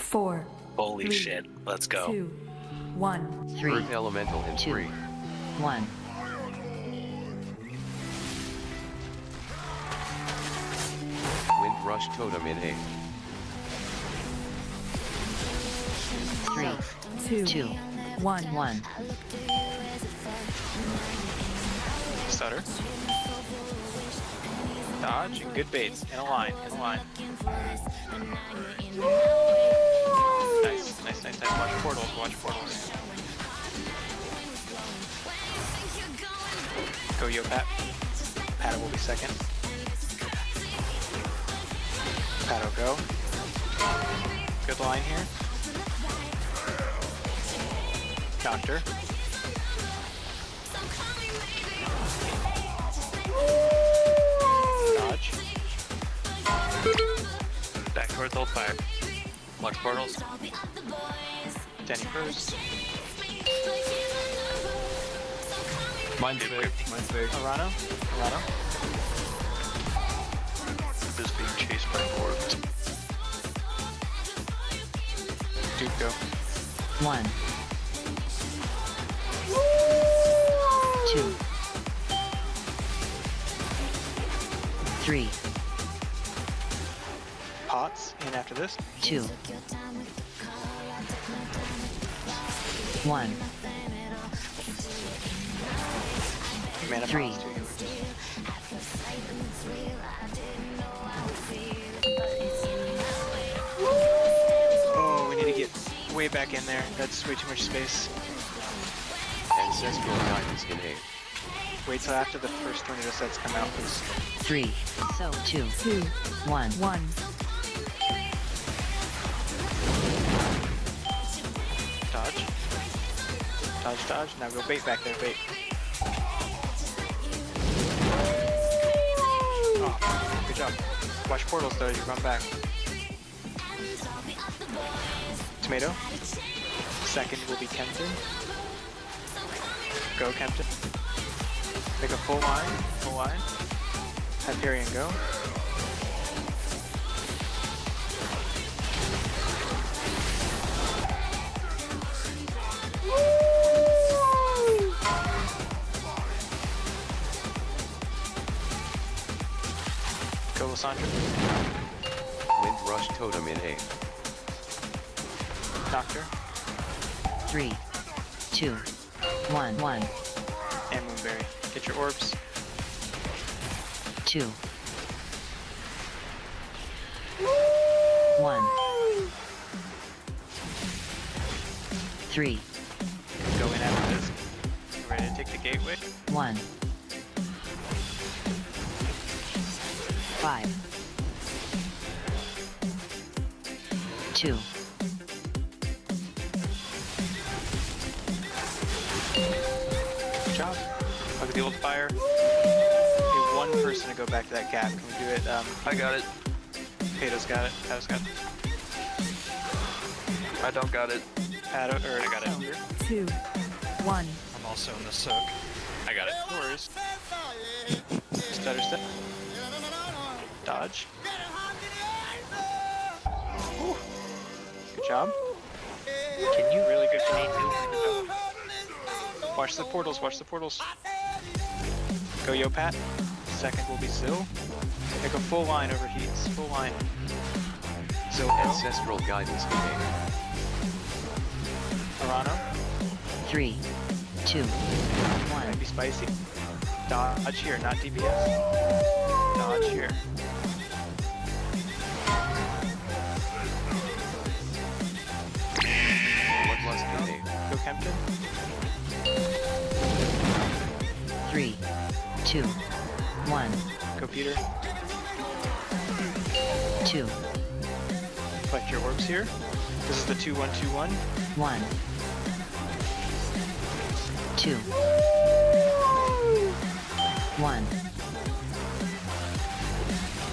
4. Holy 3, shit. Let's go. 2, 1. 3, Earth Elemental in 2, 3. 1. Wind Rush Totem in 8. 3, 2, 2, 1. 1. Stutter. Dodge and good baits. In a line. In a line. Nice. Nice, nice, nice. Watch portals. Watch portals. Go, yo, Pat. Pat will be second. Pat'll go. Good line here. Doctor. Dodge. Back towards old fire. Watch portals. Denny first. Mine's big. Mine's big. Arano. Arano. Is being chased by orbs. Dude, go. 1, 2, 3, Pots in after this. 2, 1, Mana 3. pots, 2 healers. Oh, we need to get way back in there. That's way too much space. Ancestral Guidance in 8. Wait till after the first tornado sets come out, please. 3, so 2, 2, 1. 1. Dodge. Dodge, dodge. Now go bait back there, bait. Oh, good job. Watch portals though, you run back. Tomato. Second will be Kempton. Go, Kempton. Make a full line, full line. Hyperion, go. Go, Lysandra. Wind Rush Totem in 8. Doctor. 3, 2, 1, 1, And Moonberry. Get your orbs. 2, 1, 3, Go in after this. Ready to take the gateway? 1, 5, 2, Good job. Look at the old fire. Need one person to go back to that gap. Can we do it? I got it. Pato's got it. Pato's got it. I don't got it. Pato, or I got it. 2, 1. I'm also in the soak. I got it. No worries. Stutter step. Dodge. Ooh. Good job. Can you really good job? Watch the portals, watch the portals. Go, yo, Pat. Second will be Zill. Make a full line over heats. Full line. Zill, Ancestral Guidance in 8. Arano. 3, 2, 1. Might be spicy. Dodge here, not DPS. Dodge here. Bloodlust in 8. Go, Kempton. 3, 2, 1, Go, Peter. 2, Collect your orbs here. This is the 2-1-2-1. 1, 2, 1,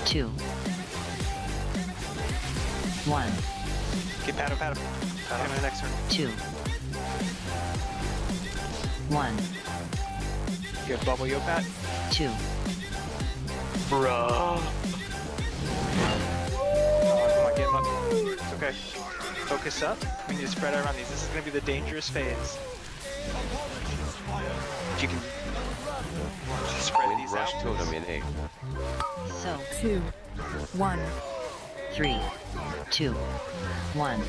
2, 1, Get Pato, Pato. Pato in the next turn. 2, 1, You have bubble, yo, Pat. 2, Bruh. Oh, come on, get him up. It's okay. Focus up. We need to spread out around these. This is going to be the dangerous phase. You can spread Wind these rush out. totem in A. So 2, 1. 3, 2, 1.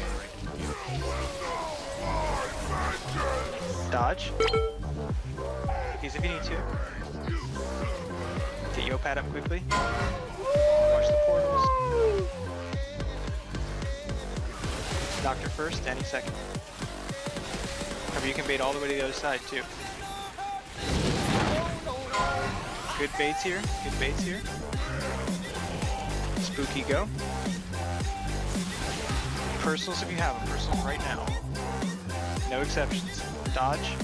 Dodge. Use if you need to. Get yo pad up quickly. Watch the portals. Doctor first, Danny second. Remember, you can bait all the way to the other side too. Good baits here. Good baits here. Spooky go. Personals if you have them. Personals right now. No exceptions. Dodge.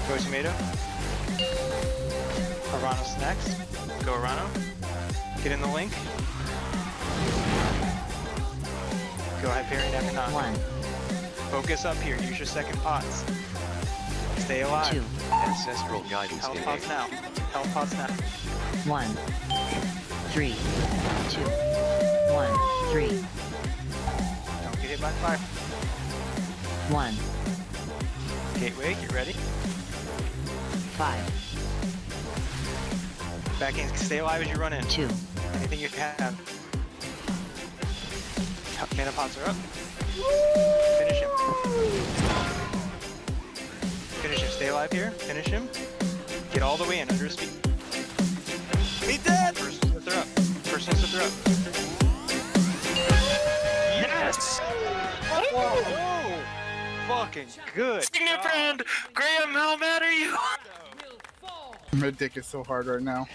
Go tomato. Arano's next. Go Arano. Get in the link. Go Hyperion after knock. 1, Focus up here. Use your second pots. Stay alive. 2, Ancestral guidance Health in pots A. now. Health pots now. 1, 3, 2, 1, 3, Don't get hit by fire. 1, Gateway, get ready. 5, Back in. Stay alive as you run in. 2, Anything you have. Mana pots are up. Finish him. Finish him. Stay alive here. Finish him. Get all the way in under his feet. He dead! First one they're up. First one they're up. Yes! Whoa! Fucking good. Friend, Graham, how mad are you? My dick is so hard right now.